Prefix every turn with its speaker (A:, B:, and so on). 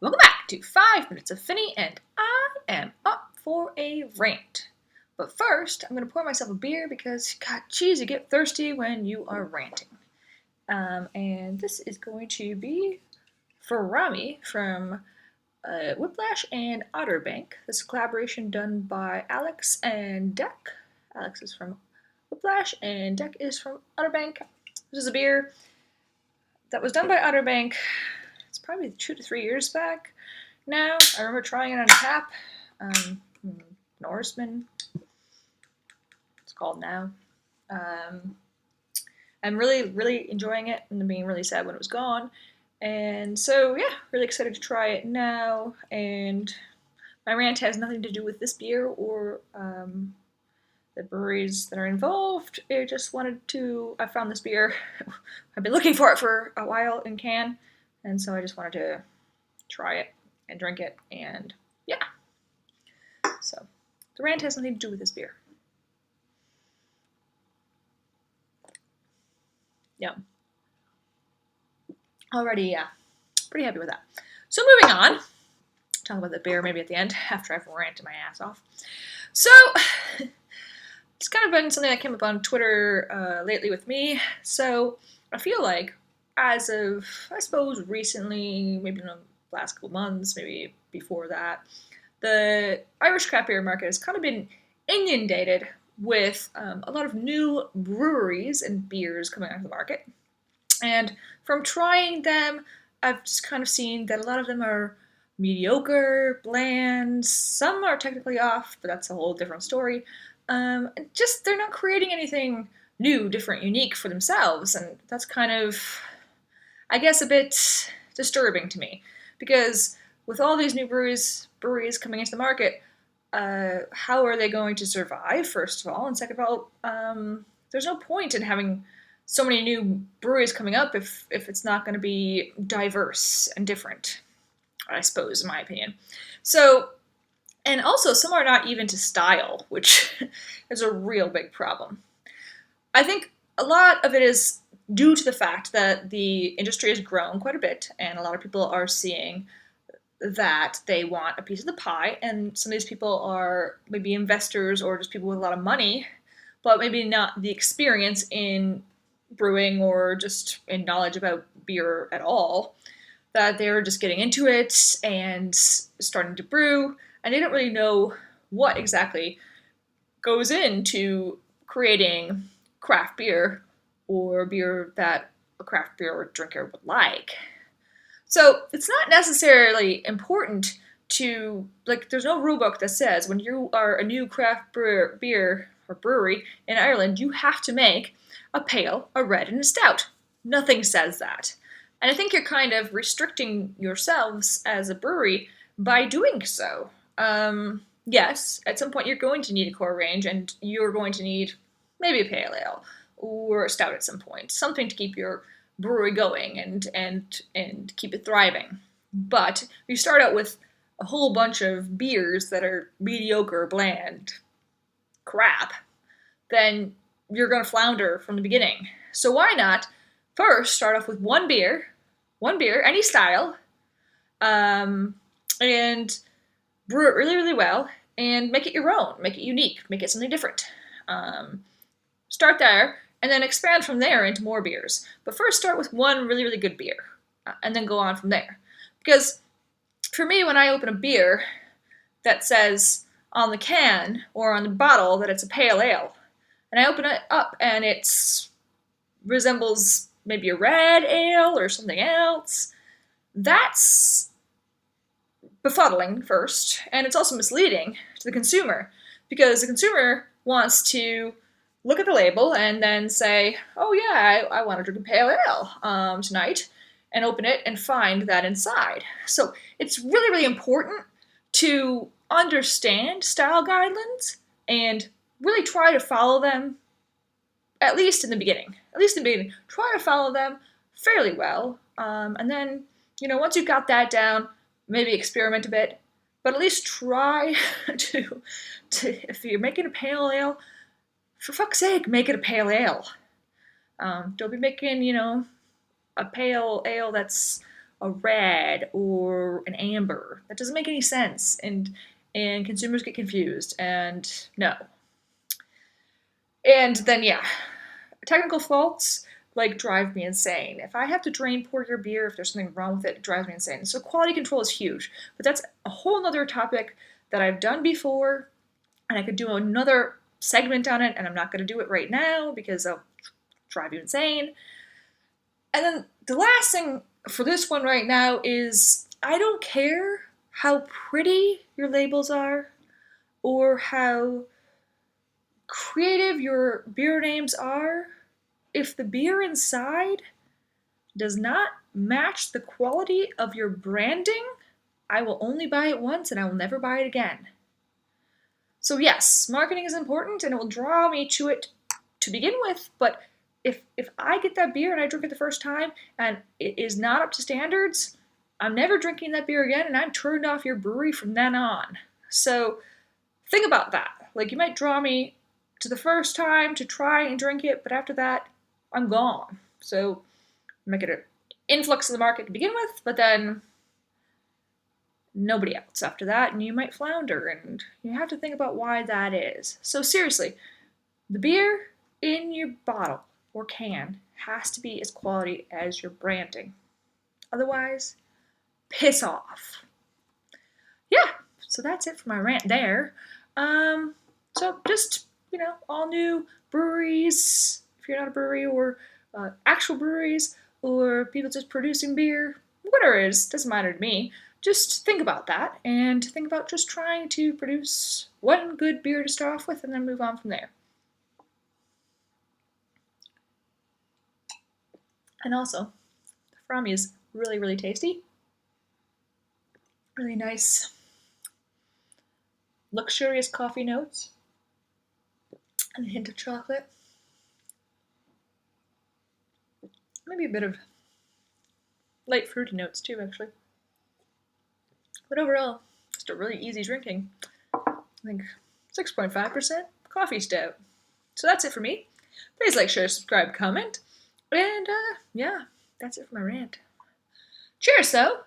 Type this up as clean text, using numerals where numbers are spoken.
A: Welcome back to 5 Minutes of Finney, and I am up for a rant. But first, I'm going to pour myself a beer because, God, geez, you get thirsty when you are ranting. And this is going to be Farami from Whiplash and Otterbank. This is a collaboration done by Alex and Deck. Alex is from Whiplash and Deck is from Otterbank. This is a beer that was done by Otterbank. It's probably 2 to 3 years back now. I remember trying it on tap. Norseman, it's called now. I'm really enjoying it and being really sad when it was gone. And so, yeah, really excited to try it now. And my rant has nothing to do with this beer or the breweries that are involved. I found this beer. I've been looking for it for a while in can. And so I just wanted to try it and drink it, and yeah. So the rant has nothing to do with this beer. Yeah. Already, pretty happy with that. So moving on. Talk about the beer maybe at the end after I've ranted my ass off. So it's kind of been something that came up on Twitter lately with me. So I feel like as of, I suppose, recently, maybe in the last couple months, maybe before that, the Irish craft beer market has kind of been inundated with a lot of new breweries and beers coming out of the market. And from trying them, I've just kind of seen that a lot of them are mediocre, bland, some are technically off, but that's a whole different story. Just they're not creating anything new, different, unique for themselves, and that's kind of, I guess, a bit disturbing to me, because with all these new breweries coming into the market, how are they going to survive, first of all? And second of all, there's no point in having so many new breweries coming up if it's not going to be diverse and different, I suppose, in my opinion. So, and also, some are not even to style, which is a real big problem. I think a lot of it is due to the fact that the industry has grown quite a bit, and a lot of people are seeing that they want a piece of the pie, and some of these people are maybe investors or just people with a lot of money, but maybe not the experience in brewing or just in knowledge about beer at all, that they're just getting into it and starting to brew, and they don't really know what exactly goes into creating craft beer or beer that a craft beer drinker would like. So it's not necessarily important to, like, there's no rule book that says when you are a new craft beer or brewery in Ireland, you have to make a pale, a red, and a stout. Nothing says that. And I think you're kind of restricting yourselves as a brewery by doing so. Yes, at some point you're going to need a core range, and you're going to need maybe a pale ale or a stout at some point, something to keep your brewery going and keep it thriving. But if you start out with a whole bunch of beers that are mediocre, bland crap, then you're going to flounder from the beginning. So why not first start off with one beer, any style, and brew it really well, and make it your own, make it unique, make it something different. Start there, and then expand from there into more beers. But first start with one really good beer, and then go on from there. Because for me, when I open a beer that says on the can or on the bottle that it's a pale ale, and I open it up and it resembles maybe a red ale or something else, that's befuddling first, and it's also misleading to the consumer, because the consumer wants to look at the label and then say, oh yeah, I want to drink a pale ale tonight, and open it and find that inside. So it's really important to understand style guidelines and really try to follow them, at least in the beginning. Try to follow them fairly well, and then, once you've got that down, maybe experiment a bit, but at least try to if you're making a pale ale, for fuck's sake, make it a pale ale. Don't be making, a pale ale that's a red or an amber. That doesn't make any sense, and consumers get confused, and no. And then, yeah, technical faults like drive me insane. If I have to drain pour your beer, if there's something wrong with it, it drives me insane. So quality control is huge, but that's a whole other topic that I've done before, and I could do another segment on it, and I'm not going to do it right now because I'll drive you insane. And then the last thing for this one right now is I don't care how pretty your labels are or how creative your beer names are. If the beer inside does not match the quality of your branding, I will only buy it once and I will never buy it again. So yes, marketing is important and it will draw me to it to begin with, but if I get that beer and I drink it the first time and it is not up to standards, I'm never drinking that beer again and I'm turned off your brewery from then on. So think about that. Like, you might draw me to the first time to try and drink it, but after that, I'm gone. So make it an influx of the market to begin with, but then nobody else after that, and you might flounder, and you have to think about why that is. So seriously, the beer in your bottle or can has to be as quality as your branding. Otherwise, piss off. Yeah, so that's it for my rant there. So just, all new breweries, if you're not a brewery, or actual breweries, or people just producing beer, whatever it is, doesn't matter to me. Just think about that, and think about just trying to produce one good beer to start off with, and then move on from there. And also, the Frami is really, really tasty. Really nice, luxurious coffee notes, and a hint of chocolate. Maybe a bit of light fruity notes too, actually. But overall, just a really easy drinking. I think 6.5% coffee stout. So that's it for me. Please like, share, subscribe, comment. And yeah, that's it for my rant. Cheers, though!